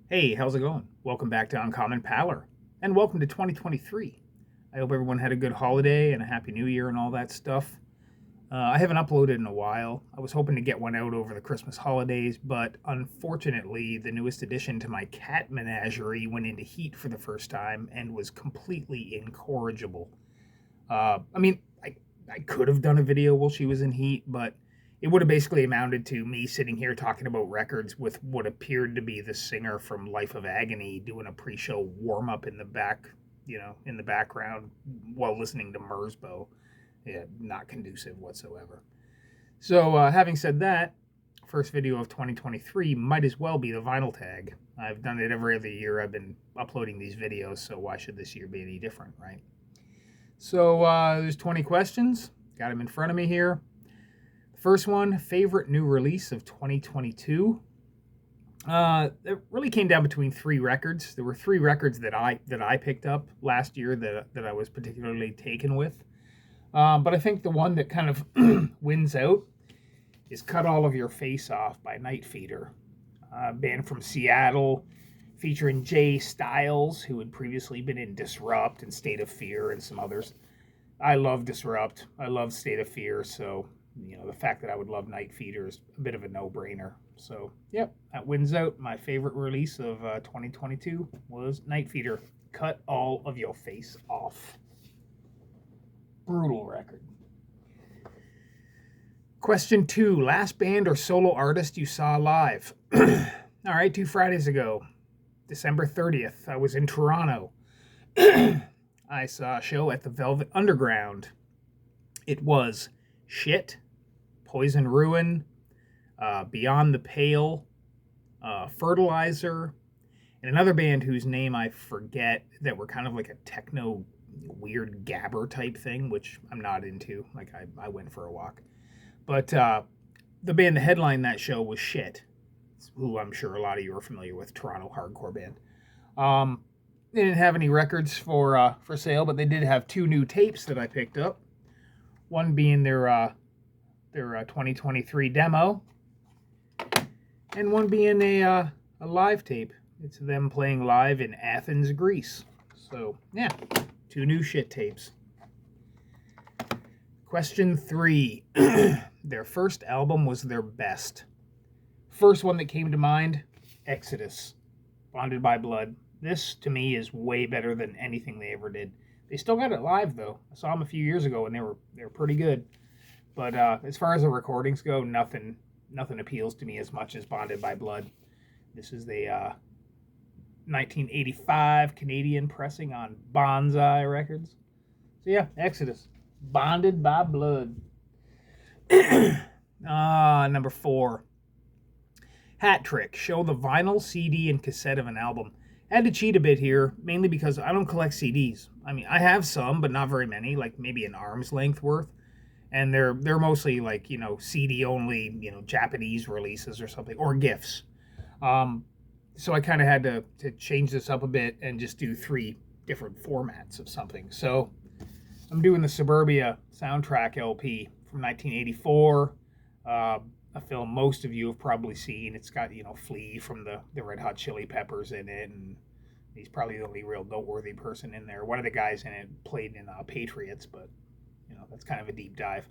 Hey, how's it going? Welcome back to Uncommon Pallor, and welcome to 2023. I hope everyone had a good holiday and a happy new year and all that stuff. I haven't uploaded in a while. I was hoping to get one out over the Christmas holidays, but unfortunately, the newest addition to my cat menagerie went into heat for the first time and was completely incorrigible. I could have done a video while she was in heat, but it would have basically amounted to me sitting here talking about records with what appeared to be the singer from Life of Agony doing a pre-show warm-up in the back, in the background while listening to Merzbow. Yeah, not conducive whatsoever. So, having said that, first video of 2023 might as well be the vinyl tag. I've done it every other year. I've been uploading these videos, so why should this year be any different, right? So, there's 20 questions. Got them in front of me here. First one, favorite new release of 2022. It really came down between three records. There were three records that I picked up last year that I was particularly taken with. But I think the one that kind of wins out is Cut All of Your Face Off by Nightfeeder, a band from Seattle featuring Jay Styles, who had previously been in Disrupt and State of Fear and some others. I love Disrupt. I love State of Fear, so the fact that I would love Nightfeeder is a bit of a no-brainer. So, yep, that wins out. My favorite release of 2022 was Nightfeeder, Cut All of Your Face Off. Brutal record. Question 2, last band or solo artist you saw live? All right, 2 Fridays ago, December 30th, I was in Toronto. I saw a show at the Velvet Underground. It was S.H.I.T, Poison Ruin, Beyond the Pale, Fertilizer, and another band whose name I forget that were kind of like a techno weird gabber type thing, which I'm not into. Like I went for a walk. But the band that headlined that show was S.H.I.T, who I'm sure a lot of you are familiar with, Toronto hardcore band. They didn't have any records for sale, but they did have 2 new tapes that I picked up. One being their 2023 demo, and one being a live tape. It's them playing live in Athens, Greece. So, yeah, 2 new S.H.I.T tapes. Question 3. Their first album was their best. First one that came to mind, Exodus, Bonded by Blood. This, to me, is way better than anything they ever did. They still got it live, though. I saw them a few years ago, and they were pretty good. But as far as the recordings go, nothing appeals to me as much as Bonded by Blood. This is the 1985 Canadian pressing on Bonsai Records. So yeah, Exodus, Bonded by Blood. Number 4. Hat trick. Show the vinyl, CD, and cassette of an album. I had to cheat a bit here, mainly because I don't collect CDs. I mean, I have some, but not very many, like maybe an arm's length worth. And they're mostly like, CD only, Japanese releases or something, or GIFs. So I kind of had to change this up a bit and just do 3 different formats of something. So I'm doing the Suburbia soundtrack LP from 1984. A film most of you have probably seen. It's got, Flea from the Red Hot Chili Peppers in it, and he's probably the only real noteworthy person in there. One of the guys in it played in Patriots, but, that's kind of a deep dive.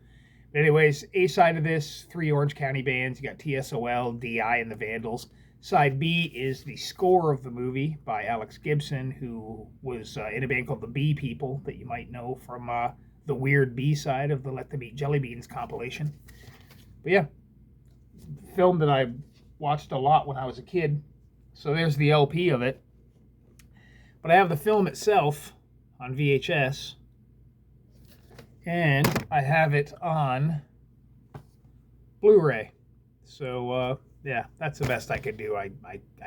But anyways, A side of this, 3 Orange County bands. You got TSOL, DI, and the Vandals. Side B is the score of the movie by Alex Gibson, who was in a band called the Bee People that you might know from the weird B side of the Let Them Eat Jelly Beans compilation. But yeah, film that I watched a lot when I was a kid. So there's the LP of it. But I have the film itself on VHS. And I have it on Blu-ray. So yeah, that's the best I could do. I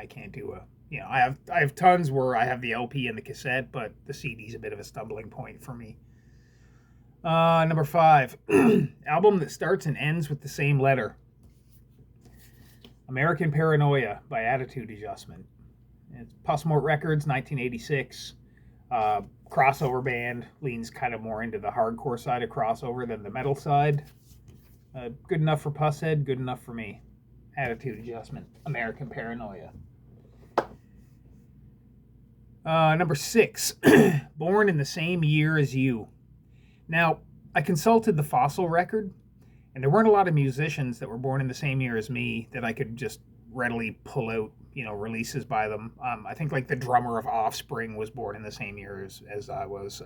can't do I have tons where I have the LP and the cassette, but the CD's a bit of a stumbling point for me. Number 5. Album that starts and ends with the same letter. American Paranoia by Attitude Adjustment. It's Pussmort Records, 1986. Crossover band, leans kind of more into the hardcore side of crossover than the metal side. Good enough for Pusshead, good enough for me. Attitude Adjustment, American Paranoia. Number 6, Born in the Same Year as You. Now, I consulted the Fossil record, and there weren't a lot of musicians that were born in the same year as me that I could just readily pull out, releases by them. I think like the drummer of Offspring was born in the same year as I was.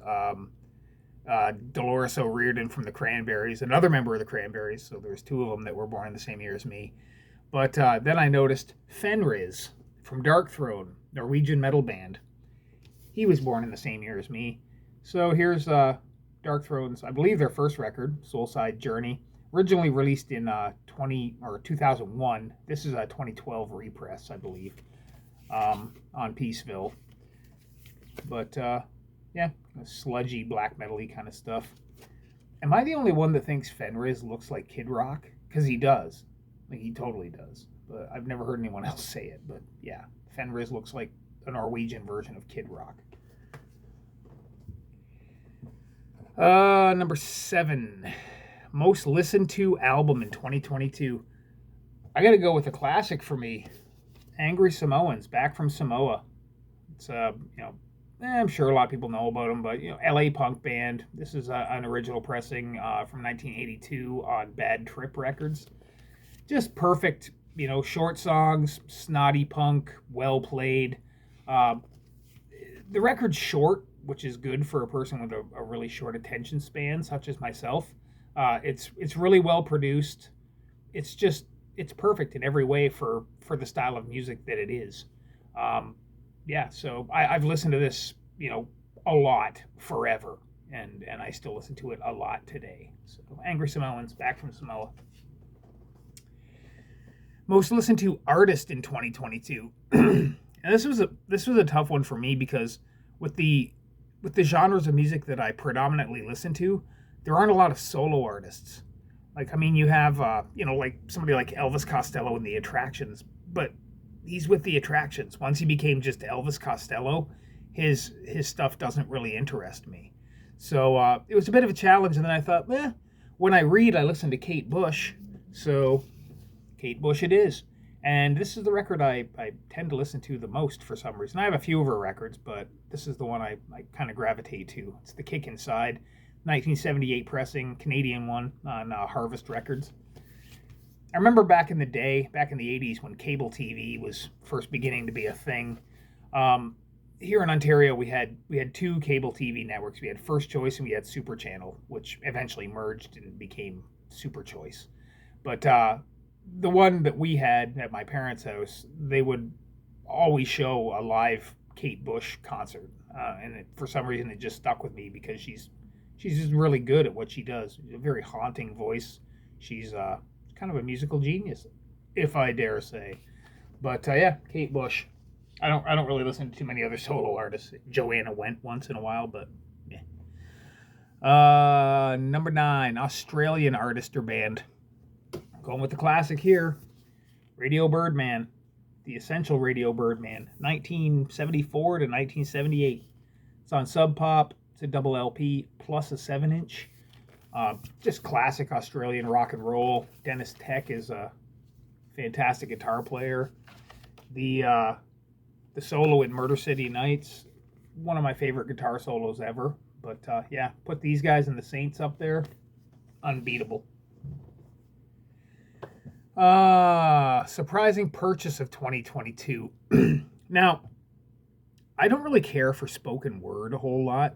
Dolores O'Riordan from the Cranberries, another member of the Cranberries, so there's two of them that were born in the same year as me. But then I noticed Fenriz from Darkthrone, Norwegian metal band. He was born in the same year as me. So here's Darkthrone's, I believe their first record, Soulside Journey, originally released in 2001. This is a 2012 repress, I believe, on Peaceville. But yeah, sludgy, black metal-y kind of stuff. Am I the only one that thinks Fenriz looks like Kid Rock? Because he does. Like, he totally does. But I've never heard anyone else say it. But yeah, Fenriz looks like a Norwegian version of Kid Rock. Number 7, most listened to album in 2022. I gotta go with a classic for me, Angry Samoans, Back from Samoa. It's I'm sure a lot of people know about them, but LA punk band. This is an original pressing from 1982 on Bad Trip Records. Just perfect, short songs, snotty punk, well played. The record's short, which is good for a person with a really short attention span, such as myself. It's really well produced. It's perfect in every way for the style of music that it is. Yeah, so I've listened to this, a lot forever, and I still listen to it a lot today. So Angry Samoans, Back from Samoa. Most listened to artist in 2022. And this was a tough one for me because with the genres of music that I predominantly listen to, there aren't a lot of solo artists. You have, like somebody like Elvis Costello in The Attractions, but he's with The Attractions. Once he became just Elvis Costello, his stuff doesn't really interest me. So it was a bit of a challenge, and then I thought, when I read, I listen to Kate Bush, so Kate Bush it is. And this is the record I tend to listen to the most for some reason. I have a few of her records, but this is the one I kind of gravitate to. It's The Kick Inside, 1978 pressing, Canadian one on Harvest Records. I remember back in the day, back in the 80s, when cable TV was first beginning to be a thing. Here in Ontario, we had two cable TV networks. We had First Choice and we had Super Channel, which eventually merged and became Super Choice. But the one that we had at my parents' house, they would always show a live Kate Bush concert, and for some reason it just stuck with me because she's just really good at what she does. A very haunting voice. She's kind of a musical genius, if I dare say. But yeah, Kate Bush. I don't really listen to too many other solo artists. Joanna went once in a while, but yeah. Number 9, Australian artist or band. Going with the classic here, Radio Birdman, the essential Radio Birdman, 1974 to 1978. It's on Sub Pop. It's a double LP plus a 7-inch. Just classic Australian rock and roll. Dennis Tech is a fantastic guitar player. The solo in Murder City Nights, one of my favorite guitar solos ever. But yeah, put these guys and the Saints up there, unbeatable. Surprising purchase of 2022. Now, I don't really care for spoken word a whole lot.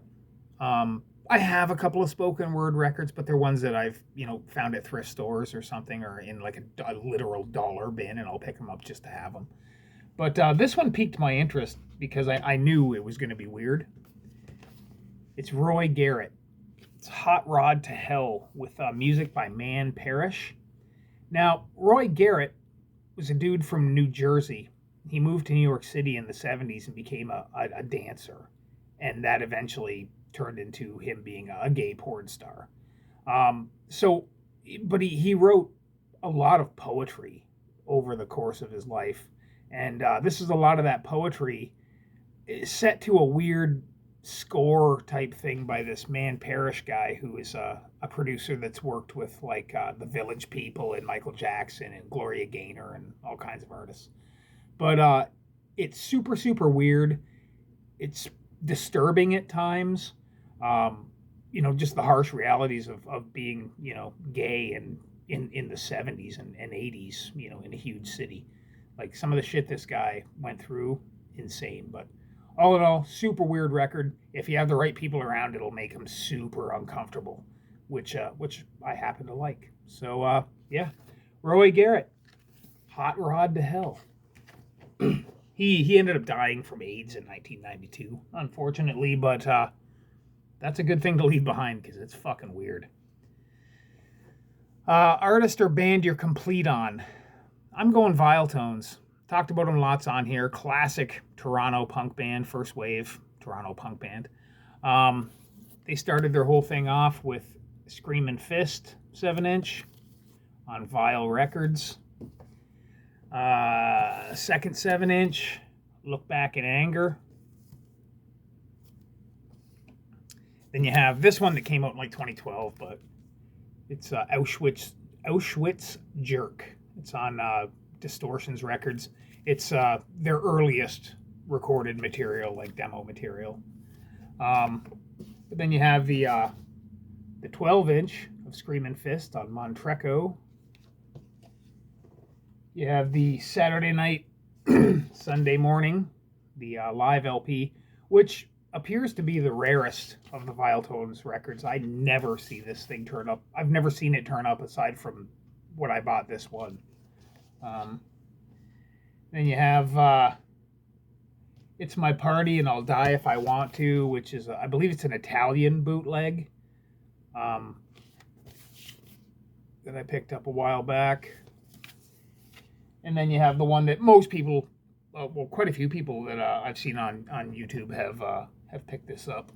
I have a couple of spoken word records, but they're ones that I've, found at thrift stores or something, or in like a literal dollar bin, and I'll pick them up just to have them. But this one piqued my interest because I knew it was going to be weird. It's Roy Garrett. It's Hot Rod to Hell with music by Parrish. Now, Roy Garrett was a dude from New Jersey. He moved to New York City in the 70s and became a dancer. And that eventually turned into him being a gay porn star. But he wrote a lot of poetry over the course of his life. And this is a lot of that poetry set to a weird score type thing by this Parrish guy who is a producer that's worked with like the Village People and Michael Jackson and Gloria Gaynor and all kinds of artists. But it's super, super weird. it's disturbing at times. Just the harsh realities of being, gay and in the 70s and 80s, in a huge city. Like some of the shit this guy went through, insane. But all in all, super weird record. If you have the right people around, it'll make them super uncomfortable, which I happen to like. So yeah, Roy Garrett, Hot Rod to Hell. He ended up dying from AIDS in 1992, unfortunately, but that's a good thing to leave behind because it's fucking weird. Artist or band you're complete on? I'm going Viletones. Talked about them lots on here. Classic Toronto punk band, first wave Toronto punk band. They started their whole thing off with Screamin' Fist 7-inch on Vile Records. Second 7-inch, Look Back in Anger. Then you have this one that came out in like 2012, but it's Auschwitz Jerk. It's on Distortions Records. It's their earliest recorded material, like demo material. But then you have the 12-inch of Screamin' Fist on Montreco. You have the Saturday Night, Sunday Morning, the live LP, which appears to be the rarest of the Viletones records. I never see this thing turn up. I've never seen it turn up aside from when I bought this one. Then you have It's My Party and I'll Die If I Want To, which is, I believe it's an Italian bootleg that I picked up a while back. And then you have the one that most people, quite a few people that I've seen on YouTube have picked this up.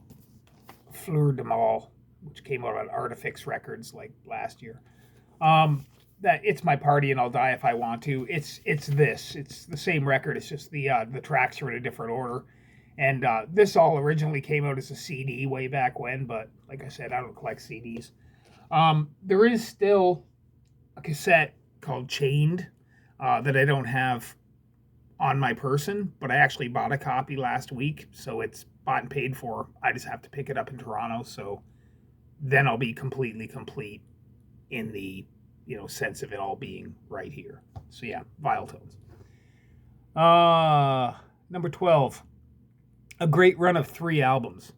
Fleurs Du Mal, which came out on Artifix Records like last year. That It's My Party and I'll Die If I Want To. It's the same record. It's just the tracks are in a different order. And this all originally came out as a CD way back when, but like I said, I don't collect CDs. There is still a cassette called Chained that I don't have on my person, but I actually bought a copy last week, so it's bought and paid for. I just have to pick it up in Toronto, so then I'll be completely complete in the sense of it all being right here. So yeah, Viletones. Number 12, a great run of 3 albums.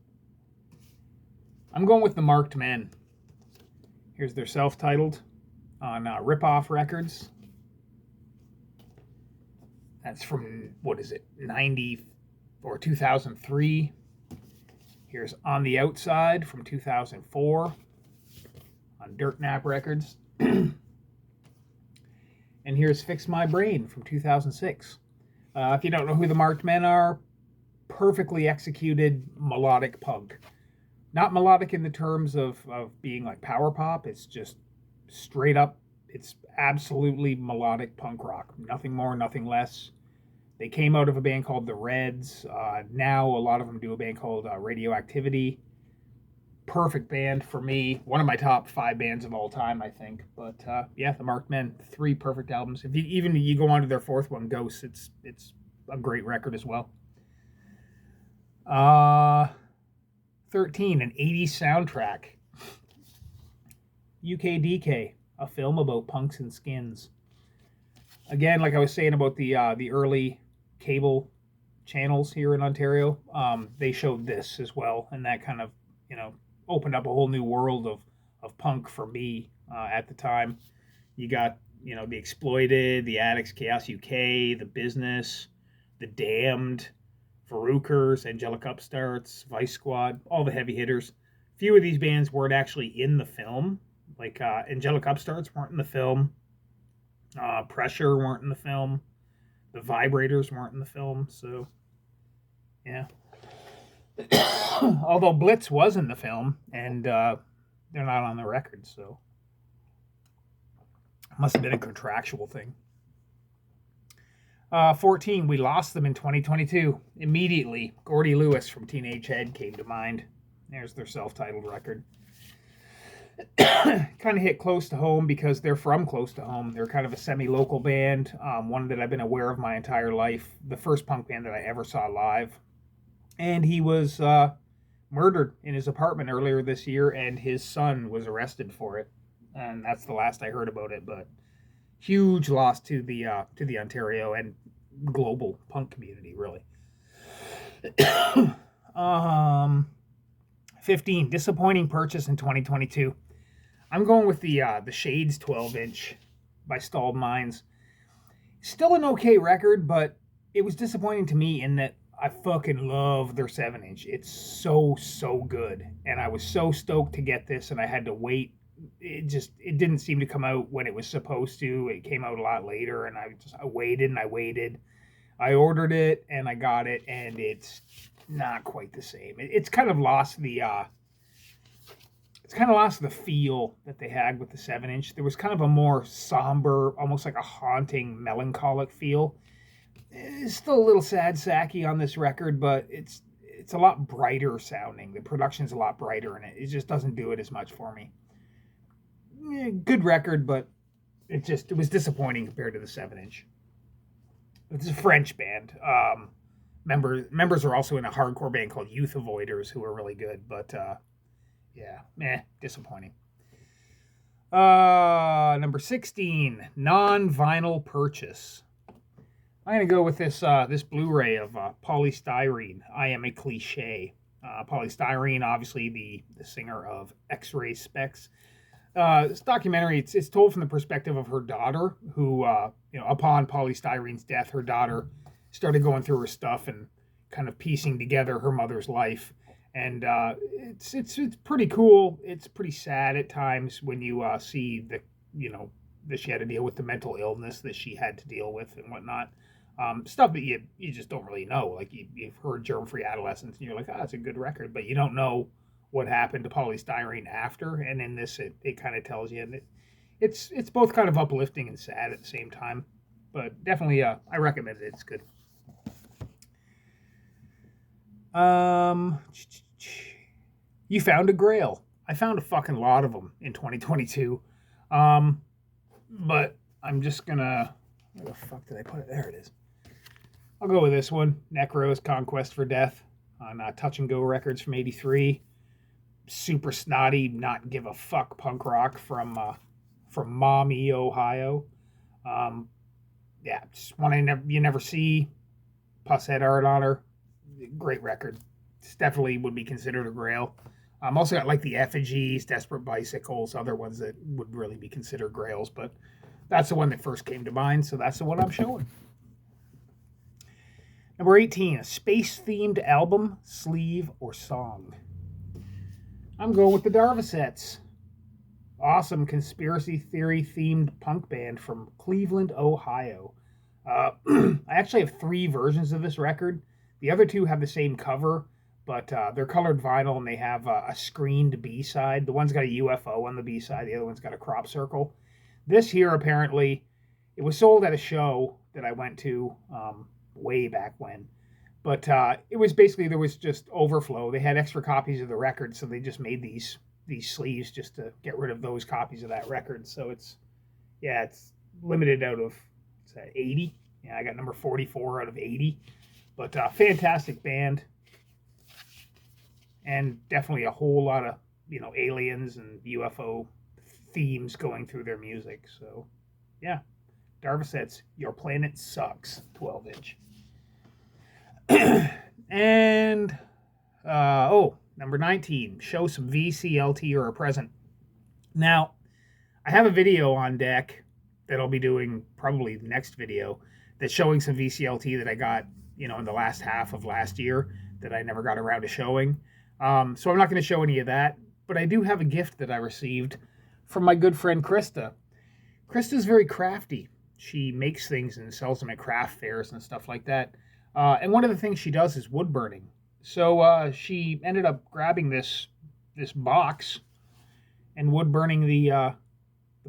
I'm going with the Marked Men. Here's their self-titled on Rip-Off Records. That's from, 90 or 2003. Here's On the Outside from 2004 on Dirt Nap Records. And here's Fix My Brain from 2006. If you don't know who the Marked Men are, perfectly executed melodic punk. Not melodic in the terms of being like power pop. It's just straight up. It's absolutely melodic punk rock. Nothing more, nothing less. They came out of a band called The Reds. Now a lot of them do a band called Radioactivity. Perfect band for me. One of my top 5 bands of all time, I think. But yeah, the Marked Men, 3 perfect albums. If you go on to their 4th one, Ghosts, it's a great record as well. 13, an 80s soundtrack. UKDK, a film about punks and skins. Again, like I was saying about the early cable channels here in Ontario, they showed this as well, and that kind of opened up a whole new world of punk for me at the time. You got the Exploited, the Addicts, Chaos UK, the Business, the Damned, Verukers, Angelic Upstarts, Vice Squad, all the heavy hitters. Few of these bands weren't actually in the film. Like Angelic Upstarts weren't in the film. Pressure weren't in the film. The Vibrators weren't in the film. So, yeah. Although Blitz was in the film, and they're not on the record, so must have been a contractual thing. 14, we lost them in 2022. Immediately, Gordy Lewis from Teenage Head came to mind. There's their self-titled record. Kind of hit close to home because they're from close to home. They're kind of a semi-local band, one that I've been aware of my entire life. The first punk band that I ever saw live. and he was murdered in his apartment earlier this year, and his son was arrested for it. And that's the last I heard about it. But huge loss to the Ontario and global punk community, really. um, 15 disappointing purchase in 2022. I'm going with the Shades 12-inch by Stalled Minds. Still an okay record, but it was disappointing to me in that I fucking love their 7-inch. It's so good, and I was so stoked to get this, and I had to wait. It didn't seem to come out when it was supposed to. It came out a lot later, and I waited and I waited. I ordered it and I got it, and it's not quite the same. It's kind of lost the feel that they had with the 7-inch. There was kind of a more somber, almost like a haunting, melancholic feel. It's still a little sad sacky on this record, but it's a lot brighter sounding. The production's a lot brighter in it. It just doesn't do it as much for me. Good record, but it was disappointing compared to the 7-inch. It's a French band. Members are also in a hardcore band called Youth Avoiders, who are really good, but disappointing. Number 16, non-vinyl purchase. I'm gonna go with this Blu-ray of Polystyrene. I Am a Cliché. Polystyrene, obviously the singer of X-Ray Specs. This documentary, it's told from the perspective of her daughter, who, upon Polystyrene's death, her daughter started going through her stuff and kind of piecing together her mother's life. And it's pretty cool. It's pretty sad at times when you see that she had to deal with the mental illness that she had to deal with and whatnot. Stuff that you just don't really know. Like you've heard Germ-Free Adolescence, and you're like, it's a good record, but you don't know what happened to Polystyrene after. And in this, it kind of tells you, and it's both kind of uplifting and sad at the same time. But definitely, I recommend it. It's good. You found a grail. I found a fucking lot of them in 2022. But I'm just gonna, where the fuck did I put it? There it is. I'll go with this one. Necros, Conquest for Death on Touch and Go Records from '83. Super snotty, not give a fuck punk rock from Maumee, Ohio. Just one you never see. Pusshead art on her. Great record. It's definitely would be considered a grail. Also got like the Effigies, Desperate Bicycles, other ones that would really be considered grails, but that's the one that first came to mind, so that's the one I'm showing. Number 18, a space-themed album, sleeve, or song. I'm going with the Darvocets. Awesome conspiracy theory-themed punk band from Cleveland, Ohio. I actually have 3 versions of this record. The other 2 have the same cover, but they're colored vinyl, and they have a screened B-side. The one's got a UFO on the B-side. The other one's got a crop circle. This here, apparently, it was sold at a show that I went to way back when. But it was basically, there was just overflow. They had extra copies of the record, so they just made these sleeves just to get rid of those copies of that record. So it's limited out of 80. Yeah, I got number 44 out of 80. But fantastic band. And definitely a whole lot of, aliens and UFO themes going through their music. So, yeah. Darvocets, Your Planet Sucks, 12-inch. And, number 19, show some VCLT or a present. Now, I have a video on deck that I'll be doing probably the next video that's showing some VCLT that I got, in the last half of last year that I never got around to showing. So I'm not going to show any of that, but I do have a gift that I received from my good friend Krista. Krista's very crafty. She makes things and sells them at craft fairs and stuff like that. And one of the things she does is wood burning. So she ended up grabbing this box and wood burning the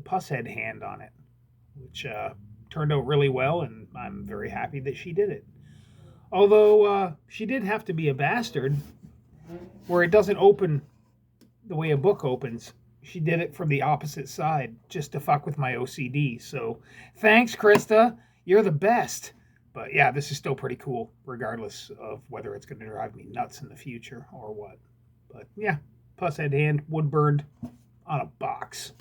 Pusshead hand on it, which turned out really well, and I'm very happy that she did it. Although she did have to be a bastard, where it doesn't open the way a book opens. She did it from the opposite side, just to fuck with my OCD. So thanks, Krista. You're the best. But yeah, this is still pretty cool, regardless of whether it's going to drive me nuts in the future or what. But yeah, Puss Head Hand, wood burned on a box.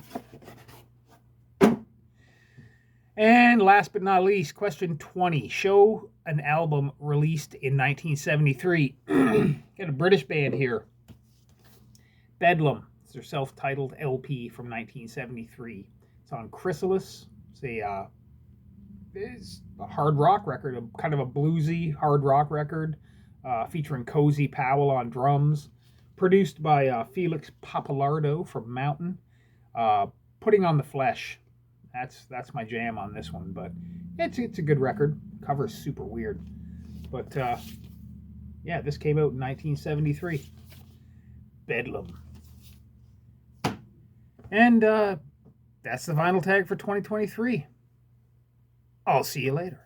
And last but not least, question 20. Show an album released in 1973. Got a British band here. Bedlam. It's their self-titled LP from 1973. It's on Chrysalis. It's a hard rock record, kind of a bluesy hard rock record, featuring Cozy Powell on drums. Produced by Felix Papalardo from Mountain. Putting on the Flesh. That's my jam on this one, but it's a good record. Cover's super weird, but yeah, this came out in 1973. Bedlam, and that's the vinyl tag for 2023. I'll see you later.